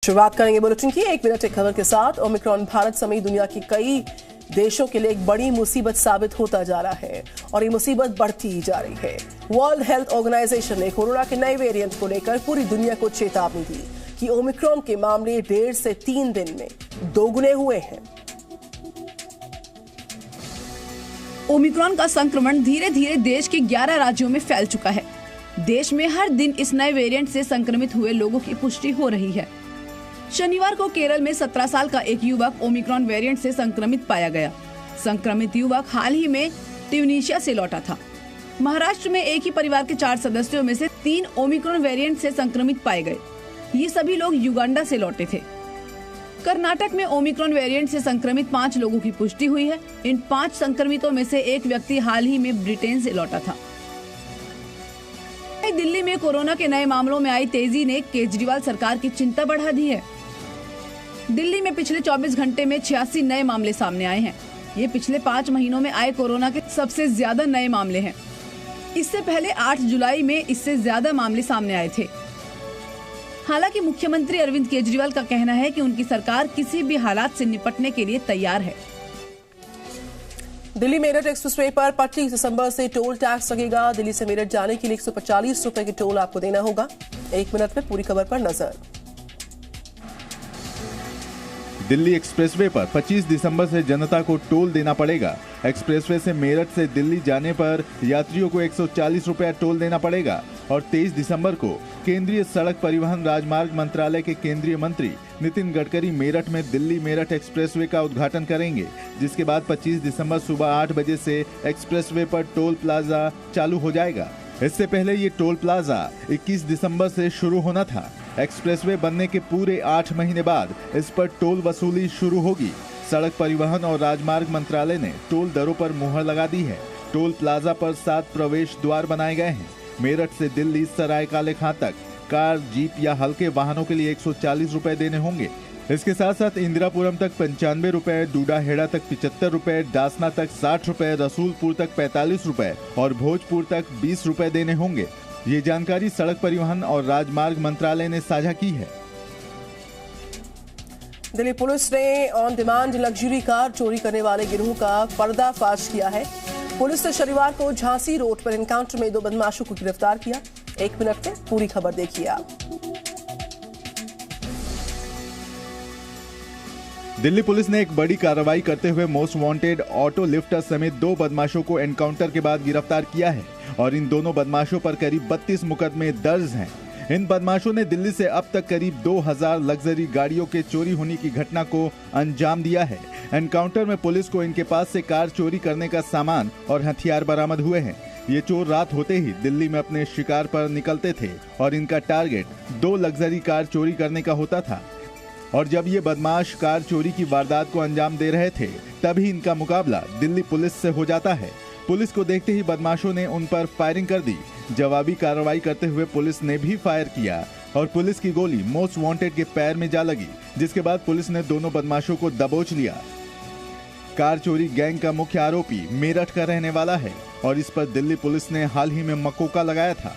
शुरुआत करेंगे बुलेटिन की 1 मिनट एक खबर के साथ। ओमिक्रॉन भारत समेत दुनिया के कई देशों के लिए एक बड़ी मुसीबत साबित होता जा रहा है और ये मुसीबत बढ़ती ही जा रही है। वर्ल्ड हेल्थ ऑर्गेनाइजेशन ने कोरोना के नए वेरिएंट को लेकर पूरी दुनिया को चेतावनी दी कि ओमिक्रॉन के मामले 1.5 से 3 दिन में दोगुने हुए हैं। ओमिक्रॉन का संक्रमण धीरे धीरे देश के 11 राज्यों में फैल चुका है। देश में हर दिन इस नए वेरिएंट से संक्रमित हुए लोगों की पुष्टि हो रही है। शनिवार को केरल में 17 साल का एक युवक ओमिक्रॉन वेरिएंट से संक्रमित पाया गया। संक्रमित युवक हाल ही में ट्यूनीशिया से लौटा था। महाराष्ट्र में एक ही परिवार के 4 सदस्यों में से 3 ओमिक्रॉन वेरिएंट से संक्रमित पाए गए। ये सभी लोग युगांडा से लौटे थे। कर्नाटक में ओमिक्रॉन वेरिएंट से संक्रमित 5 लोगों की पुष्टि हुई है। इन 5 संक्रमितों में से एक व्यक्ति हाल ही में ब्रिटेन से लौटा था। दिल्ली में कोरोना के नए मामलों में आई तेजी ने केजरीवाल सरकार की चिंता बढ़ा दी है। दिल्ली में पिछले 24 घंटे में 86 नए मामले सामने आए हैं। ये पिछले 5 महीनों में आए कोरोना के सबसे ज्यादा नए मामले हैं। इससे पहले 8 जुलाई में इससे ज्यादा मामले सामने आए थे। हालांकि मुख्यमंत्री अरविंद केजरीवाल का कहना है कि उनकी सरकार किसी भी हालात से निपटने के लिए तैयार है। दिल्ली मेरठ एक्सप्रेसवे पर 25 दिसंबर से टोल टैक्स लगेगा। दिल्ली से मेरठ जाने के लिए 145 रुपए की टोल आपको देना होगा। 1 मिनट में पूरी खबर पर नजर। दिल्ली एक्सप्रेसवे पर 25 दिसंबर से जनता को टोल देना पड़ेगा। एक्सप्रेसवे से मेरठ से दिल्ली जाने पर यात्रियों को 140 रुपया टोल देना पड़ेगा और 23 दिसंबर को केंद्रीय सड़क परिवहन राजमार्ग मंत्रालय के केंद्रीय मंत्री नितिन गडकरी मेरठ में दिल्ली मेरठ एक्सप्रेसवे का उद्घाटन करेंगे, जिसके बाद 25 दिसंबर सुबह 8 बजे से एक्सप्रेसवे पर टोल प्लाजा चालू हो जाएगा। इससे पहले ये टोल प्लाजा 21 दिसंबर से शुरू होना था। एक्सप्रेसवे बनने के पूरे 8 महीने बाद इस पर टोल वसूली शुरू होगी। सड़क परिवहन और राजमार्ग मंत्रालय ने टोल दरों पर मुहर लगा दी है। टोल प्लाजा पर 7 प्रवेश द्वार बनाए गए हैं। मेरठ से दिल्ली सराय काले खां तक कार, जीप या हल्के वाहनों के लिए 140 रुपए देने होंगे। इसके साथ साथ इंदिरापुरम तक 95 रुपए, डूडाहेड़ा तक 75 रुपए, डासना तक 60 रुपए, रसूलपुर तक 45 रुपए और भोजपुर तक 20 रुपए देने होंगे। ये जानकारी सड़क परिवहन और राजमार्ग मंत्रालय ने साझा की है। दिल्ली पुलिस ने ऑन डिमांड लग्जरी कार चोरी करने वाले गिरोह का पर्दाफाश किया है। पुलिस ने शनिवार को झांसी रोड पर एनकाउंटर में 2 बदमाशों को गिरफ्तार किया। 1 मिनट में पूरी खबर देखिए आप। दिल्ली पुलिस ने एक बड़ी कार्रवाई करते हुए मोस्ट वांटेड ऑटो लिफ्टर समेत 2 बदमाशों को एनकाउंटर के बाद गिरफ्तार किया है और इन दोनों बदमाशों पर करीब 32 मुकदमे दर्ज हैं। इन बदमाशों ने दिल्ली से अब तक करीब 2000 लग्जरी गाड़ियों के चोरी होने की घटना को अंजाम दिया है। एनकाउंटर में पुलिस को इनके पास से कार चोरी करने का सामान और हथियार बरामद हुए हैं। ये चोर रात होते ही दिल्ली में अपने शिकार पर निकलते थे और इनका टारगेट 2 लग्जरी कार चोरी करने का होता था। और जब ये बदमाश कार चोरी की वारदात को अंजाम दे रहे थे, तभी इनका मुकाबला दिल्ली पुलिस से हो जाता है। पुलिस को देखते ही बदमाशों ने उन पर फायरिंग कर दी। जवाबी कार्रवाई करते हुए पुलिस ने भी फायर किया और पुलिस की गोली मोस्ट वांटेड के पैर में जा लगी, जिसके बाद पुलिस ने दोनों बदमाशों को दबोच लिया। कार चोरी गैंग का मुख्य आरोपी मेरठ का रहने वाला है और इस पर दिल्ली पुलिस ने हाल ही में मकोका लगाया था।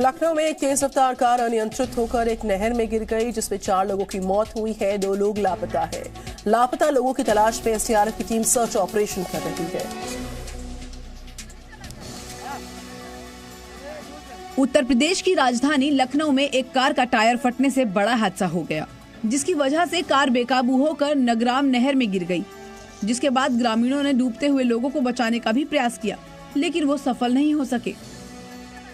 लखनऊ में एक तेज रफ्तार कार अनियंत्रित होकर एक नहर में गिर गई, जिसमें 4 लोगों की मौत हुई है। 2 लोग लापता है। लापता लोगों की तलाश में एसडीआरएफ की टीम सर्च ऑपरेशन कर रही है। उत्तर प्रदेश की राजधानी लखनऊ में एक कार का टायर फटने से बड़ा हादसा हो गया, जिसकी वजह से कार बेकाबू होकर नगराम नहर में गिर गई। जिसके बाद ग्रामीणों ने डूबते हुए लोगों को बचाने का भी प्रयास किया, लेकिन वो सफल नहीं हो सके।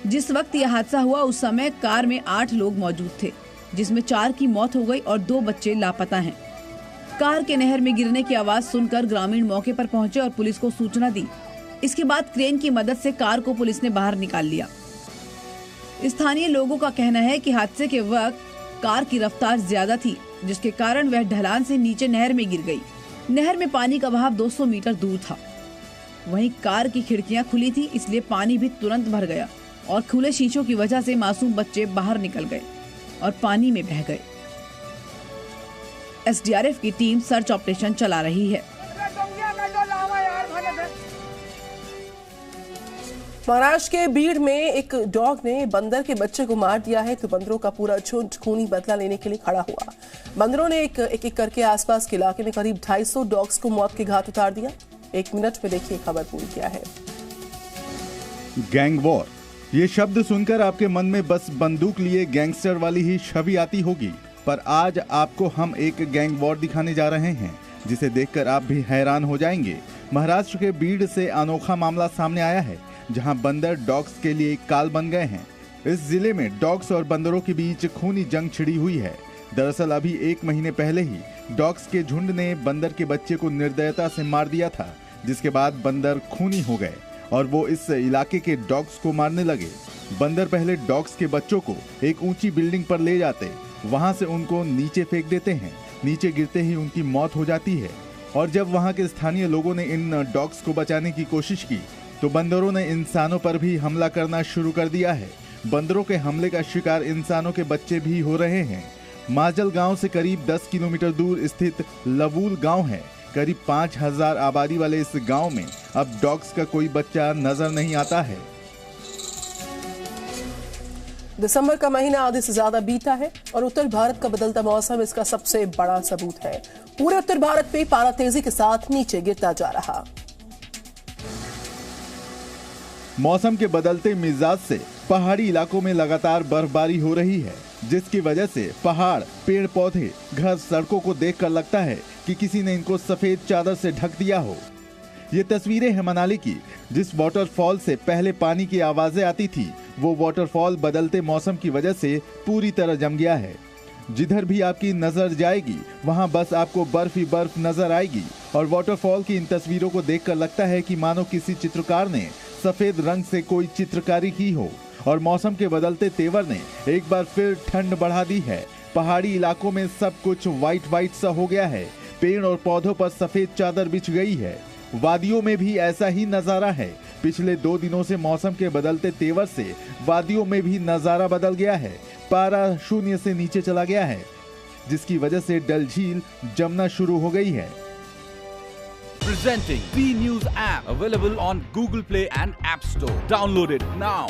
जिस वक्त यह हादसा हुआ उस समय कार में 8 लोग मौजूद थे, जिसमें 4 की मौत हो गई और 2 बच्चे लापता हैं। कार के नहर में गिरने की आवाज सुनकर ग्रामीण मौके पर पहुंचे और पुलिस को सूचना दी। इसके बाद क्रेन की मदद से कार को पुलिस ने बाहर निकाल लिया। स्थानीय लोगों का कहना है कि हादसे के वक्त कार की रफ्तार ज्यादा थी, जिसके कारण वह ढलान से नीचे नहर में गिर गई। नहर में पानी का बहाव 200 मीटर दूर था। वहीं कार की खिड़कियां खुली थी, इसलिए पानी भी तुरंत भर गया और खुले शीशों की वजह से मासूम बच्चे बाहर निकल गए और पानी में बह गए। एसडीआरएफ की टीम सर्च ऑपरेशन चला रही है। महाराष्ट्र के बीड़ में एक डॉग ने बंदर के बच्चे को मार दिया है तो बंदरों का पूरा झुंड खूनी बदला लेने के लिए खड़ा हुआ। बंदरों ने एक करके आसपास के इलाके में करीब 250 डॉग्स को मौत के घाट उतार दिया। 1 मिनट में देखिए खबर पूरी क्या है। गैंग वॉर, ये शब्द सुनकर आपके मन में बस बंदूक लिए गैंगस्टर वाली ही छवि आती होगी, पर आज आपको हम एक गैंग वॉर दिखाने जा रहे हैं जिसे देखकर आप भी हैरान हो जाएंगे। महाराष्ट्र के बीड़ से अनोखा मामला सामने आया है जहां बंदर डॉग्स के लिए एक काल बन गए हैं। इस जिले में डॉग्स और बंदरों के बीच खूनी जंग छिड़ी हुई है। दरअसल अभी 1 महीने पहले ही डॉग्स के झुंड ने बंदर के बच्चे को निर्दयता से मार दिया था, जिसके बाद बंदर खूनी हो गए और वो इस इलाके के डॉग्स को मारने लगे। बंदर पहले डॉग्स के बच्चों को एक ऊंची बिल्डिंग पर ले जाते, वहां से उनको नीचे फेंक देते हैं। नीचे गिरते ही उनकी मौत हो जाती है और जब वहां के स्थानीय लोगों ने इन डॉग्स को बचाने की कोशिश की तो बंदरों ने इंसानों पर भी हमला करना शुरू कर दिया है। बंदरों के हमले का शिकार इंसानों के बच्चे भी हो रहे हैं। माजल गांव से करीब 10 किलोमीटर दूर स्थित लवूल गांव है। करीब 5000 आबादी वाले इस गांव में अब डॉग्स का कोई बच्चा नजर नहीं आता है। दिसंबर का महीना आधे से ज्यादा बीता है और उत्तर भारत का बदलता मौसम इसका सबसे बड़ा सबूत है। पूरे उत्तर भारत में पारा तेजी के साथ नीचे गिरता जा रहा। मौसम के बदलते मिजाज से पहाड़ी इलाकों में लगातार बर्फबारी हो रही है, जिसकी वजह से पहाड़, पेड़ पौधे, घर, सड़कों को देखकर लगता है कि किसी ने इनको सफेद चादर से ढक दिया हो। ये तस्वीरें हैं मनाली की, जिस वाटरफॉल से पहले पानी की आवाजें आती थी, वो वाटरफॉल बदलते मौसम की वजह से पूरी तरह जम गया है। जिधर भी आपकी नजर जाएगी वहां बस आपको बर्फ ही बर्फ नजर आएगी और वाटरफॉल की इन तस्वीरों को देखकर लगता है कि मानो किसी चित्रकार ने सफेद रंग से कोई चित्रकारी की हो। और मौसम के बदलते तेवर ने एक बार फिर ठंड बढ़ा दी है। पहाड़ी इलाकों में सब कुछ व्हाइट सा हो गया है। पेड़ और पौधों पर सफेद चादर बिछ गई है। वादियों में भी ऐसा ही नजारा है। पिछले 2 दिनों से मौसम के बदलते तेवर से वादियों में भी नजारा बदल गया है। पारा 0 से नीचे चला गया है, जिसकी वजह से डल झील जमना शुरू हो गई है। Presenting B News app, available on Google Play and App Store. Download it now.